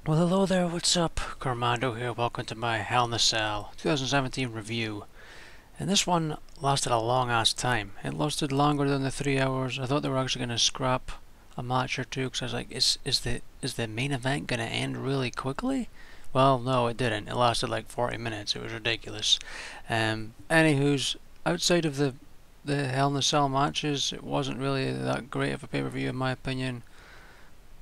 Well, hello there, what's up? Cormando here, welcome to my Hell in a Cell 2017 review. And this one lasted a long ass time. It lasted longer than the 3 hours. I thought they were actually going to scrap a match or two because I was like, is the main event going to end really quickly? Well, no, it didn't. It lasted like 40 minutes. It was ridiculous. Anywho's, outside of the Hell in a Cell matches, it wasn't really that great of a pay-per-view in my opinion.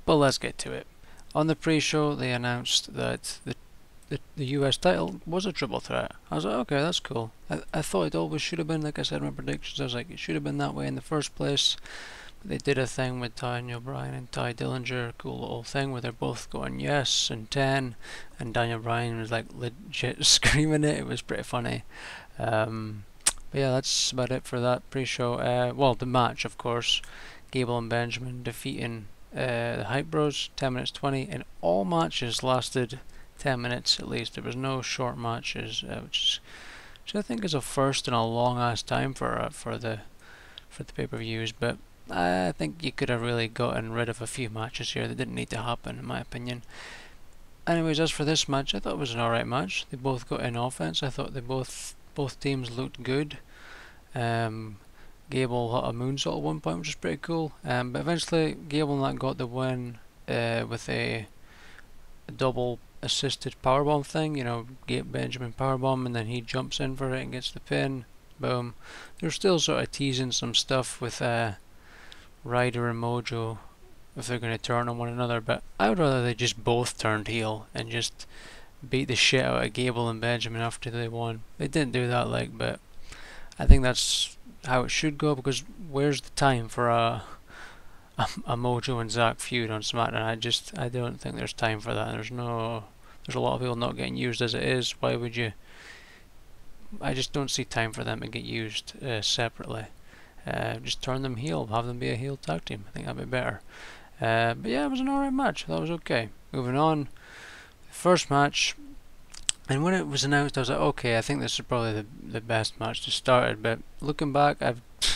But let's get to it. On the pre-show, they announced that the US title was a triple threat. I was like, okay, that's cool. I thought it always should have been, like I said in my predictions, I was like, it should have been that way in the first place. But they did a thing with Daniel Bryan and Ty Dillinger, cool little thing where they're both going yes and 10, and Daniel Bryan was like legit screaming it. It was pretty funny. But yeah, that's about it for that pre-show. Well, the match, of course. Gable and Benjamin defeating the Hype Bros, 10 minutes 20, and all matches lasted 10 minutes at least. There was no short matches, which I think is a first in a long ass time for the pay-per-views. But I think you could have really gotten rid of a few matches here that didn't need to happen, in my opinion. Anyways, as for this match, I thought it was an alright match. They both got in offense. I thought they both teams looked good. Gable hit a moonsault at one point, which was pretty cool. But eventually, Gable and that got the win with a double assisted powerbomb thing. You know, Benjamin powerbomb, and then he jumps in for it and gets the pin. Boom. They're still sort of teasing some stuff with Ryder and Mojo if they're going to turn on one another, but I would rather they just both turned heel and just beat the shit out of Gable and Benjamin after they won. They didn't do that, but I think that's how it should go, because where's the time for a Mojo and Zack feud on SmackDown? I don't think there's time for that. There's a lot of people not getting used as it is. Why would you? I just don't see time for them to get used separately. Just turn them heel, have them be a heel tag team. I think that'd be better. But yeah, it was an alright match. I thought it was okay. Moving on, first match. And when it was announced, I was like, okay, I think this is probably the best match to start it. But looking back, I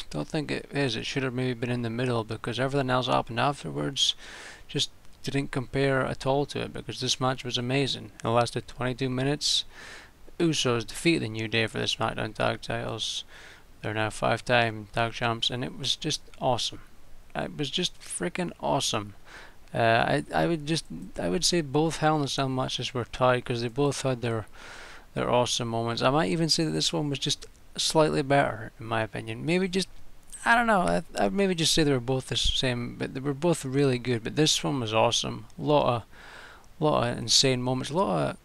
don't think it is. It should have maybe been in the middle, because everything else happened afterwards just didn't compare at all to it, because this match was amazing. It lasted 22 minutes. Usos defeated the New Day for the SmackDown Tag Titles. They're now 5-time tag champs, and it was just awesome. It was just freaking awesome. I would say both Hell in a Cell matches were tied, because they both had their awesome moments. I might even say that this one was just slightly better in my opinion. Maybe just, I don't know. I'd maybe just say they were both the same, but they were both really good. But this one was awesome. Lot of insane moments. A lot of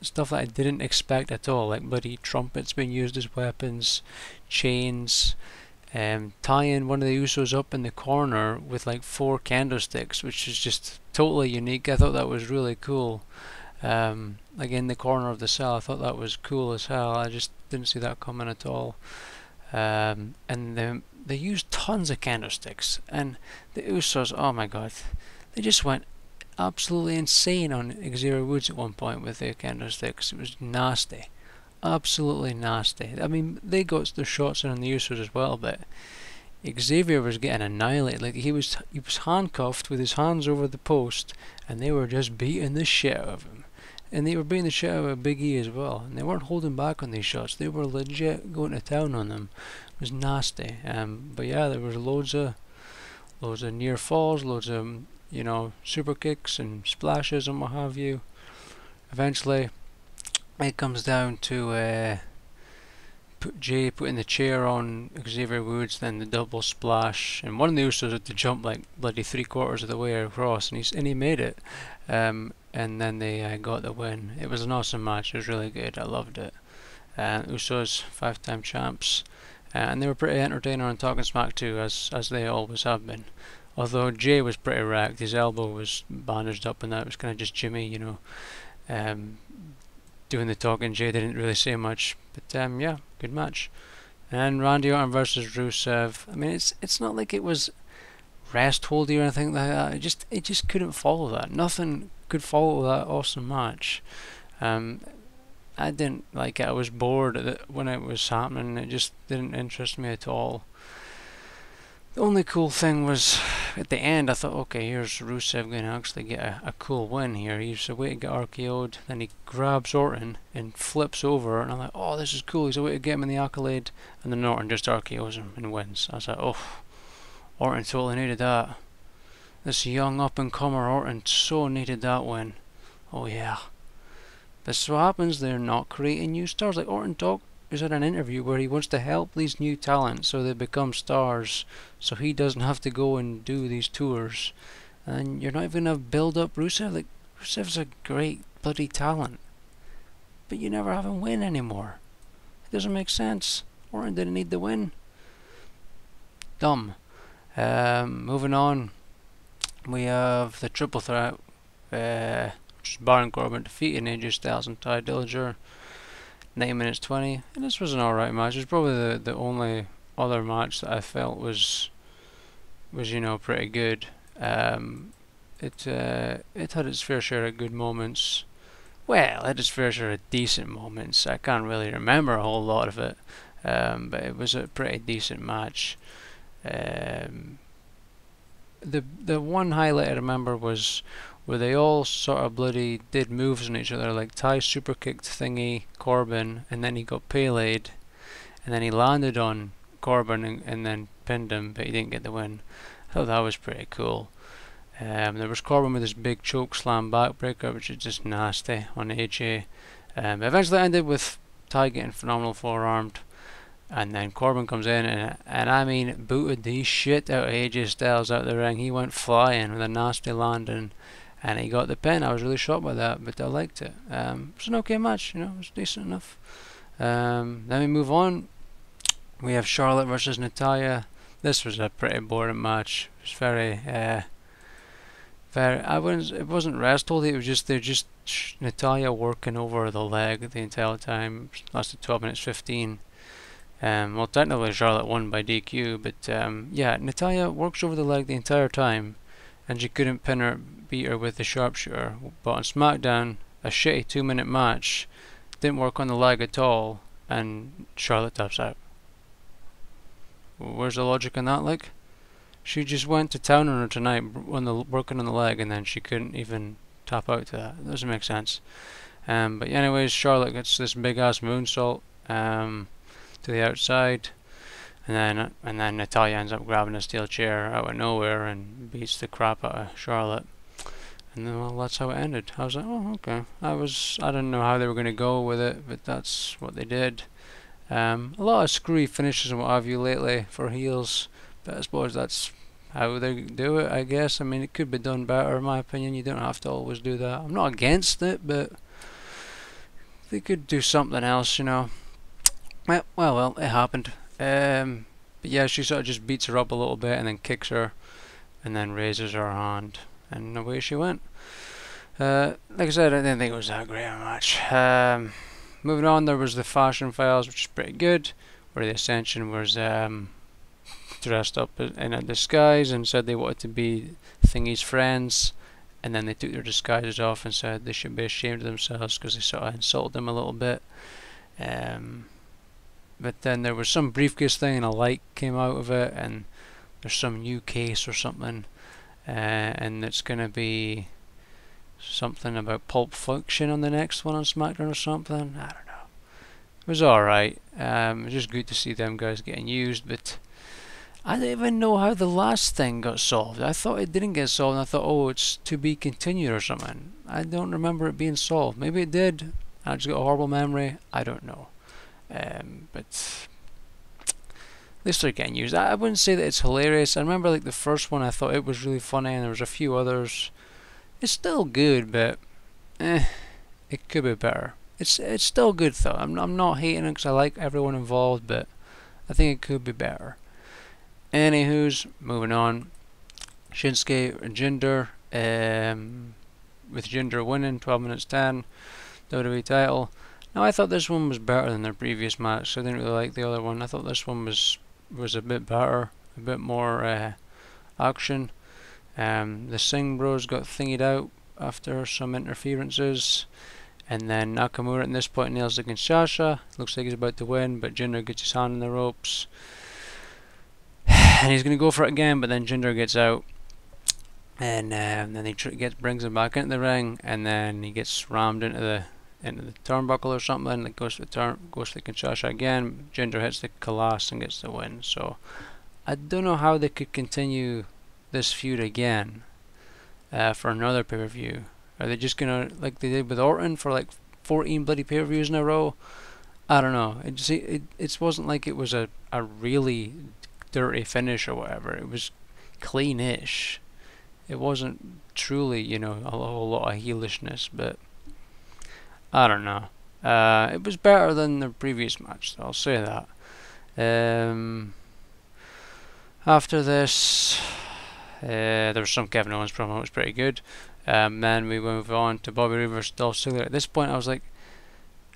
stuff that I didn't expect at all, like bloody trumpets being used as weapons, chains. Tying one of the Usos up in the corner with like 4 candlesticks, which is just totally unique. I thought that was really cool. Like in the corner of the cell, I thought that was cool as hell. I just didn't see that coming at all. And they used tons of candlesticks, and the Usos, oh my god, they just went absolutely insane on Xavier Woods at one point with their candlesticks. It was nasty. Absolutely nasty. I mean, they got their shots in on the Usos as well, but Xavier was getting annihilated. Like he was handcuffed with his hands over the post, and they were just beating the shit out of him. And they were beating the shit out of Big E as well. And they weren't holding back on these shots. They were legit going to town on them. It was nasty. But yeah, there was loads of near falls, loads of super kicks and splashes and what have you. Eventually, it comes down to Jay putting the chair on Xavier Woods, then the double splash, and one of the Usos had to jump like bloody 3/4 of the way across, and he made it. And then they got the win. It was an awesome match. It was really good. I loved it. Usos 5-time champs, and they were pretty entertaining on Talking Smack too, as they always have been. Although Jay was pretty wrecked, his elbow was bandaged up, and that was kind of just Jimmy, doing the talking. Jay didn't really say much, but yeah, good match. And Randy Orton versus Rusev. I mean, it's not like it was rest holdy or anything like that. It just couldn't follow that. Nothing could follow that awesome match. I didn't like it. I was bored when it was happening. It just didn't interest me at all. The only cool thing was at the end, I thought, okay, here's Rusev going to actually get a cool win here. He's away to get RKO'd, then he grabs Orton and flips over, and I'm like, oh, this is cool. He's away to get him in the accolade, and then Orton just RKO's him and wins. I was like, oh, Orton totally needed that. This young up-and-comer Orton so needed that win. Oh yeah. This is what happens. They're not creating new stars. Like Orton is in an interview where he wants to help these new talents so they become stars, so he doesn't have to go and do these tours. And you're not even gonna build up Rusev. Like, Rusev's a great bloody talent, but you never have him win anymore. It doesn't make sense. Orton didn't need the win. Dumb. Moving on, we have the triple threat, which is Baron Corbin defeating AJ Styles and Ty Dillinger. 9 minutes 20, and this was an alright match. It was probably the only other match that I felt was pretty good. It had its fair share of good moments. Well, it had its fair share of decent moments. I can't really remember a whole lot of it, but it was a pretty decent match. The one highlight I remember was where they all sort of bloody did moves on each other, like Ty super kicked thingy Corbin, and then he got Pele'd, and then he landed on Corbin and then pinned him, but he didn't get the win. I thought that was pretty cool. There was Corbin with his big choke slam backbreaker, which is just nasty on AJ. Eventually ended with Ty getting phenomenal forearmed, and then Corbin comes in and I mean booted the shit out of AJ Styles out of the ring. He went flying with a nasty landing, and he got the pin. I was really shocked by that, but I liked it. It was an okay match, it was decent enough. Then we move on. We have Charlotte versus Natalya. This was a pretty boring match. It was very, it wasn't restful. It was just Natalya working over the leg the entire time. It lasted 12 minutes 15. Well, technically Charlotte won by DQ, but yeah, Natalya works over the leg the entire time, and she couldn't beat her with the sharpshooter. But on SmackDown, a shitty 2-minute match, didn't work on the leg at all, and Charlotte taps out. Where's the logic in that? Like, she just went to town on her tonight working on the leg, and then she couldn't even tap out to that. It doesn't make sense. But anyways, Charlotte gets this big ass moonsault to the outside, and then Natalya ends up grabbing a steel chair out of nowhere and beats the crap out of Charlotte. And then, well, that's how it ended. I was like, oh, okay. I didn't know how they were going to go with it, but that's what they did. A lot of screwy finishes and what have you lately for heels, but I suppose that's how they do it, I guess. I mean, it could be done better, in my opinion. You don't have to always do that. I'm not against it, but they could do something else, Well, it happened. But yeah, she sort of just beats her up a little bit and then kicks her and then raises her hand, and away she went. Like I said, I didn't think it was that great a match. Moving on, there was the Fashion Files, which is pretty good, where the Ascension was dressed up in a disguise and said they wanted to be Thingy's friends, and then they took their disguises off and said they should be ashamed of themselves because they sort of insulted them a little bit. But then there was some briefcase thing and a light came out of it, and there's some new case or something, and it's going to be something about Pulp Fiction on the next one on SmackDown or something. I don't know. It was alright. It was just good to see them guys getting used, but I don't even know how the last thing got solved. I thought it didn't get solved, and I thought, oh, it's to be continued or something. I don't remember it being solved. Maybe it did. I just got a horrible memory. I don't know. But at least they're getting used. I wouldn't say that it's hilarious. I remember like the first one, I thought it was really funny, and there was a few others. It's still good, but it could be better. It's still good though. I'm not hating it because I like everyone involved, but I think it could be better. Anywho's, moving on. Shinsuke and Jinder, with Jinder winning 12 minutes 10, WWE title. Now I thought this one was better than their previous match, so I didn't really like the other one. I thought this one was a bit better, a bit more action. The Singh Bros got thingied out after some interferences, and then Nakamura at this point nails the Kinshasa. Looks like he's about to win, but Jinder gets his hand in the ropes. and he's gonna go for it again, but then Jinder gets out, and then he brings him back into the ring, and then he gets rammed into the turnbuckle or something. Like goes to the Kinshasa again. Jinder hits the Kalash and gets the win. So I don't know how they could continue this feud again for another pay-per-view. Are they just gonna, like they did with Orton, for like 14 bloody pay-per-views in a row? I don't know. It wasn't like it was a really dirty finish or whatever. It was clean-ish. It wasn't truly, you know, a whole lot of heelishness, but I don't know. It was better than the previous match, so I'll say that. After this, there was some Kevin Owens promo. It was pretty good. Then we move on to Bobby Roode versus Dolph Ziggler. At this point, I was like,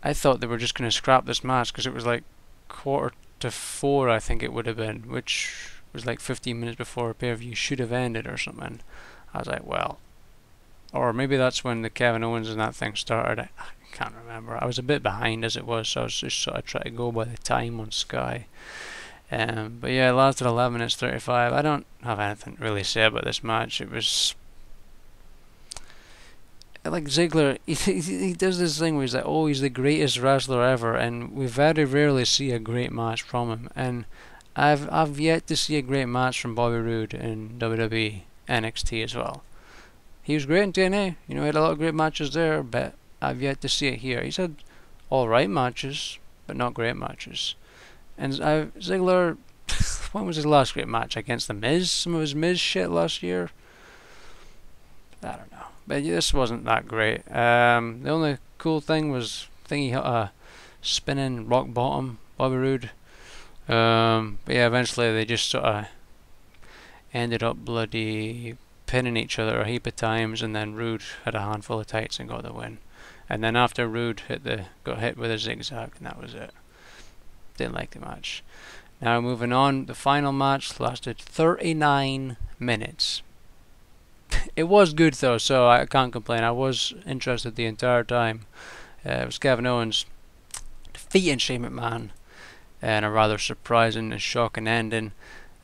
I thought they were just going to scrap this match because it was like 3:45, I think it would have been, which was like 15 minutes before pay-per-view should have ended or something. I was like, well, or maybe that's when the Kevin Owens and that thing started. I can't remember. I was a bit behind as it was, so I was just sort of trying to go by the time on Sky. But yeah, it lasted 11 minutes 35. I don't have anything to really say about this match. It was like Ziggler, he does this thing where he's like, oh, he's the greatest wrestler ever, and we very rarely see a great match from him. And I've yet to see a great match from Bobby Roode in WWE, NXT as well. He was great in TNA, you know, he had a lot of great matches there, but I've yet to see it here. He's had alright matches, but not great matches. And Ziggler, when was his last great match? Against The Miz? Some of his Miz shit last year? I don't know. But yeah, this wasn't that great. The only cool thing was, I think he hit a spinning rock bottom, Bobby Roode. But yeah, eventually they just sort of ended up bloody pinning each other a heap of times, and then Roode had a handful of tights and got the win. And then after Roode got hit with a zigzag, and that was it. Didn't like the match. Now moving on, the final match lasted 39 minutes. It was good though, so I can't complain. I was interested the entire time. It was Kevin Owens defeating Shane McMahon, and a rather surprising and shocking ending.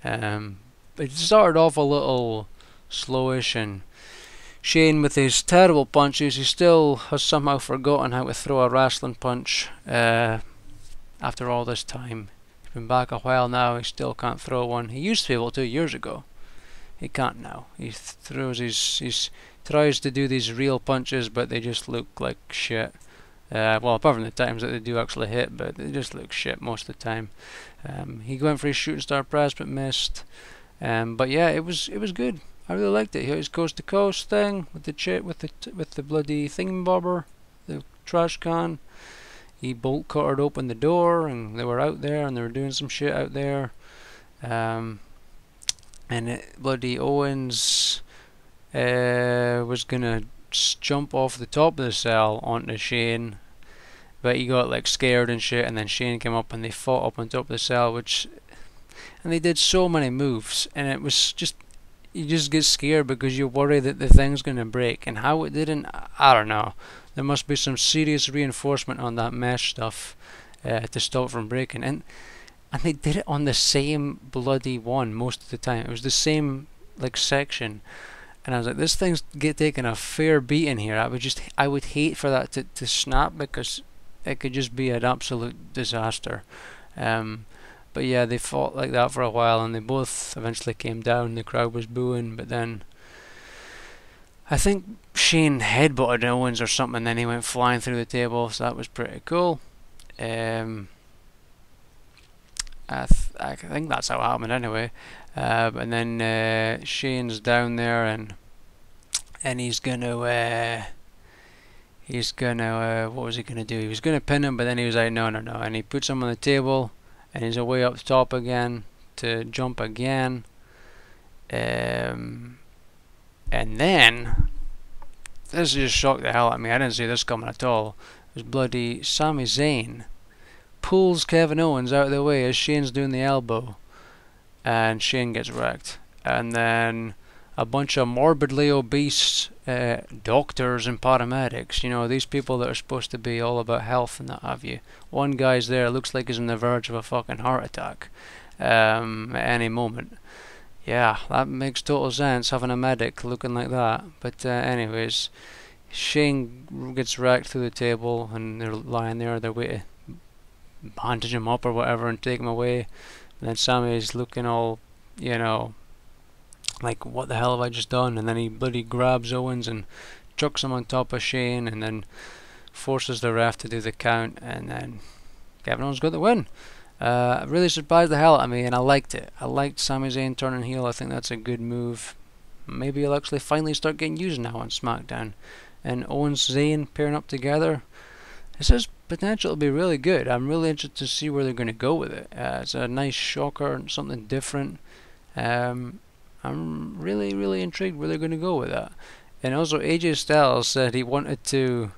It started off a little slowish, and Shane, with his terrible punches, he still has somehow forgotten how to throw a wrestling punch. After all this time, he's been back a while now. He still can't throw one. He used to be able to years ago. He can't now. He tries to do these real punches, but they just look like shit. Well, apart from the times that they do actually hit, but they just look shit most of the time. He went for his shooting star press, but missed. But yeah, it was good. I really liked it. His coast to coast thing with the bloody thingamabobber, the trash can. He bolt cuttered open the door, and they were out there, and they were doing some shit out there. And bloody Owens was gonna jump off the top of the cell onto Shane, but he got like scared and shit, and then Shane came up and they fought up on top of the cell, and they did so many moves, and it was just, you just get scared because you worry that the thing's gonna break, and how it didn't, I don't know. There must be some serious reinforcement on that mesh stuff to stop it from breaking, and they did it on the same bloody one most of the time. It was the same like section, and I was like, this thing's taking a fair beating here. I would hate for that to snap, because it could just be an absolute disaster. But yeah, they fought like that for a while, and they both eventually came down. The crowd was booing, but then I think Shane headbutted Owens or something, and then he went flying through the table, so that was pretty cool. I think that's how it happened anyway. And then Shane's down there, and he's gonna what was he gonna do? He was gonna pin him, but then he was like, no, and he puts him on the table, and he's away up top again to jump again. And then this just shocked the hell out of me. I didn't see this coming at all. It was bloody Sami Zayn pulls Kevin Owens out of the way as Shane's doing the elbow, and Shane gets wrecked. And then a bunch of morbidly obese doctors and paramedics, you know, these people that are supposed to be all about health and that have you. One guy's there, looks like he's on the verge of a fucking heart attack, at any moment. Yeah, that makes total sense, having a medic looking like that. But anyways, Shane gets wrecked through the table, and they're lying there, their way to bandage him up or whatever and take him away. And then Sammy's looking all, like, what the hell have I just done? And then he bloody grabs Owens and chucks him on top of Shane, and then forces the ref to do the count, and then Kevin Owens got the win. Really surprised the hell out of me, and I liked it. I liked Sami Zayn turning heel. I think that's a good move. Maybe he'll actually finally start getting used now on SmackDown. And Owens Zayn pairing up together, this has potential to be really good. I'm really interested to see where they're going to go with it. It's a nice shocker, something different. I'm really, really intrigued where they're going to go with that. And also, AJ Styles said he wanted to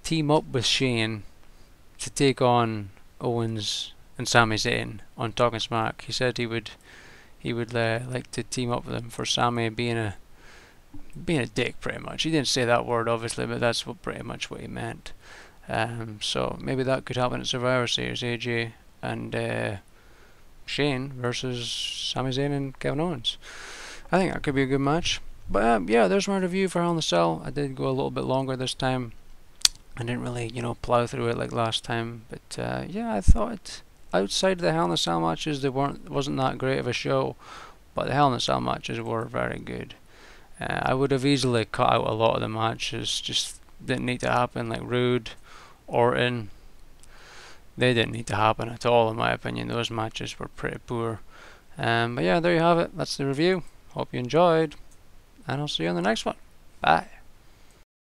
team up with Shane to take on Owens and Sami Zayn on Talking Smack. He said he would like to team up with him for Sami being a dick, pretty much. He didn't say that word, obviously, but that's pretty much what he meant. So maybe that could happen at Survivor Series, AJ and Shane versus Sami Zayn and Kevin Owens. I think that could be a good match. But yeah, there's my review for Hell in a Cell. I did go a little bit longer this time. I didn't really, plow through it like last time. But yeah, I thought outside of the Hell in a Cell matches, wasn't that great of a show. But the Hell in a Cell matches were very good. I would have easily cut out a lot of the matches. Just didn't need to happen, like Rude, Orton. They didn't need to happen at all, in my opinion. Those matches were pretty poor. But yeah, there you have it. That's the review. Hope you enjoyed. And I'll see you on the next one. Bye.